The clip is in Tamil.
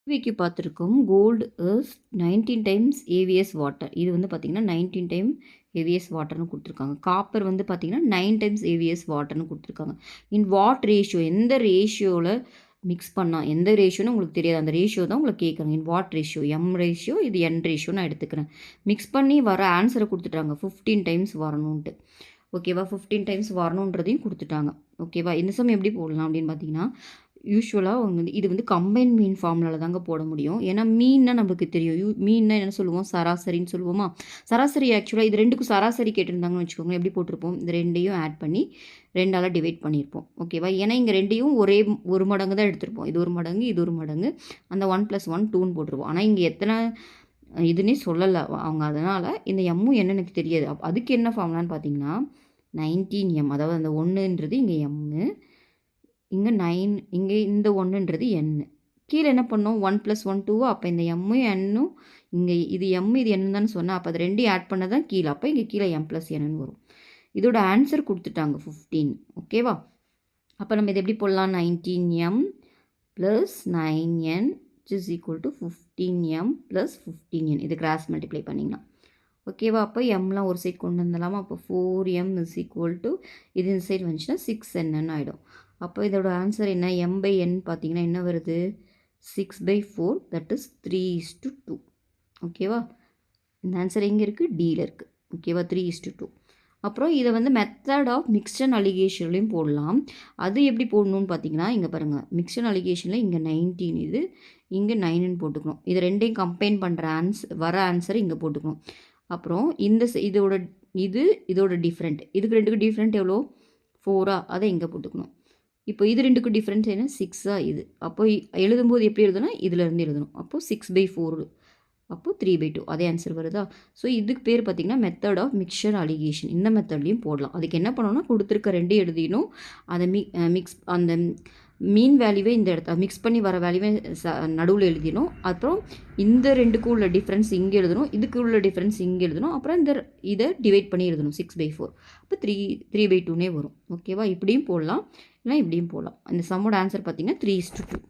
கேள்விக்கு பார்த்துருக்கோம். கோல்டு இஸ் 19 டைம்ஸ் ஏவிஎஸ் வாட்டர். இது வந்து பார்த்தீங்கன்னா 19 டைம் ஏவிஎஸ் வாட்டர்னு கொடுத்துருக்காங்க. காப்பர் வந்து பார்த்தீங்கன்னா 9 டைம்ஸ் ஏவிஎஸ் வாட்டர்னு கொடுத்துருக்காங்க. இன் வாட் ரேஷியோ, எந்த ரேஷியோவில் மிக்ஸ் பண்ணால், எந்த ரேஷியோன்னு உங்களுக்கு தெரியாது, அந்த ரேஷியோ தான் உங்களுக்கு கேட்குறாங்க. In what ratio, M ratio, இது என் ரேஷியோ நான் எடுத்துக்கிறேன். மிக்ஸ் பண்ணி வர ஆன்சரை கொடுத்துட்டாங்க 15 டைம்ஸ் வரணுன்ட்டு. ஓகேவா, 15 டைம்ஸ் வரணுன்றதையும் கொடுத்துட்டாங்க. ஓகேவா, இந்த சம் எப்படி போடலாம் அப்படின்னு பார்த்தீங்கன்னா, யூஸ்வலாக வந்து இது வந்து கம்பைன் மீன் ஃபார்முலாவில் தாங்க போட முடியும். ஏன்னா மீன்னா நம்மளுக்கு தெரியும். மீன்னா என்ன சொல்லுவோம், சராசரின்னு சொல்லுவோமா. சராசரி ஆக்சுவலாக இது ரெண்டுக்கும் சராசரி கேட்டிருந்தாங்கன்னு வச்சுக்கோங்க, எப்படி போட்டிருப்போம், இந்த ரெண்டையும் ஆட் பண்ணி 2ஆல் டிவைட் பண்ணியிருப்போம். ஓகேவா, ஏன்னா இங்கே ரெண்டையும் ஒரே ஒரு மடங்கு தான் எடுத்திருப்போம். இது ஒரு மடங்கு, இது ஒரு மடங்கு, அந்த 1 + 1 2ன்னு போட்டிருப்போம். ஆனால் இங்கே எத்தனை இதுன்னே சொல்லலை அவங்க. அதனால் இந்த எம்மும் என்ன எனக்கு தெரியாது. அதுக்கு என்ன ஃபார்முலான்னு பார்த்தீங்கன்னா 19m, அதாவது அந்த 1ன்றது இங்கே எம்மு, இங்கே 9, இங்கே இந்த 1ன்றது n. கீழே என்ன பண்ணோம், 1 + 1 2. அப்போ இந்த எம்மும் என்னும் இங்கே இது எம் இது என்ன தானே சொன்னேன். அப்போ அது ரெண்டையும் ஆட் பண்ண தான் கீழே. அப்போ இங்கே கீழே m + n வரும். இதோட ஆன்சர் கொடுத்துட்டாங்க 15. ஓகேவா, அப்போ நம்ம இது எப்படி போடலாம், 19m + 9n is equal to 15m + 15n. இது கிராஸ் மல்டிப்ளை பண்ணிங்கன்னா ஓகேவா. அப்போ எம்லாம் ஒரு சைட் கொண்டு வந்துடலாமா. அப்போ 4m is equal to இது இந்த சைடு வந்துச்சுன்னா 6n ஆகிடும். அப்போ இதோட ஆன்சர் என்ன, m/n பார்த்தீங்கன்னா என்ன வருது, 6/4, தட் இஸ் 3:2. ஓகேவா, இந்த ஆன்சர் எங்கே இருக்குது, டியில் இருக்குது. ஓகேவா, 3:2. அப்புறம் இதை வந்து மெத்தட் ஆஃப் மிக்ஸ்ட் அண்ட் அலிகேஷன்லையும் போடலாம். அது எப்படி போடணும்னு பார்த்தீங்கன்னா, இங்கே பாருங்கள், மிக்ஸ்ட் அண்ட் அலிகேஷனில் இங்கே 19 இது, இங்கே 9ன்னு போட்டுக்கணும். இது ரெண்டையும் கம்பைன் பண்ணுற வர ஆன்சர் இங்கே போட்டுக்கணும். அப்புறம் இந்த இதோட டிஃப்ரெண்ட், இதுக்கு ரெண்டுக்கு டிஃப்ரெண்ட் எவ்வளோ, 4ஆ, அதை இங்கே போட்டுக்கணும். இப்போ இது ரெண்டுக்கும் டிஃப்ரெண்ட் என்ன, 6ஆ இது. அப்போ எழுதும்போது எப்படி எழுதணும், இதிலேருந்து எழுதணும். அப்போது 6/4, அப்போது 3/2, அதே ஆன்சர் வருதா. ஸோ இதுக்கு பேர் பார்த்திங்கன்னா மெத்தட் ஆஃப் மிக்சர் அலிகேஷன். இந்த மெத்தட்லையும் போடலாம். அதுக்கு என்ன பண்ணணும்னா, கொடுத்துருக்க ரெண்டு எழுதிடணும். அதை மிக்ஸ் அந்த மீன் வேல்யூவே இந்த இடத்த மிக்ஸ் பண்ணி வர வேல்யூவே நடுவில் எழுதிடணும். அப்புறம் இந்த ரெண்டுக்கும் உள்ள டிஃப்ரென்ஸ் இங்கே எழுதணும், இதுக்கு உள்ள டிஃப்ரென்ஸ் இங்கே எழுதணும். அப்புறம் இதை டிவைட் பண்ணி எழுதணும் 6/4. அப்போ 3/2னே வரும். ஓகேவா, இப்படியும் போடலாம், இல்லை இப்படியும் போடலாம். இந்த சம்மோட ஆன்சர் பார்த்திங்கன்னா 3:2.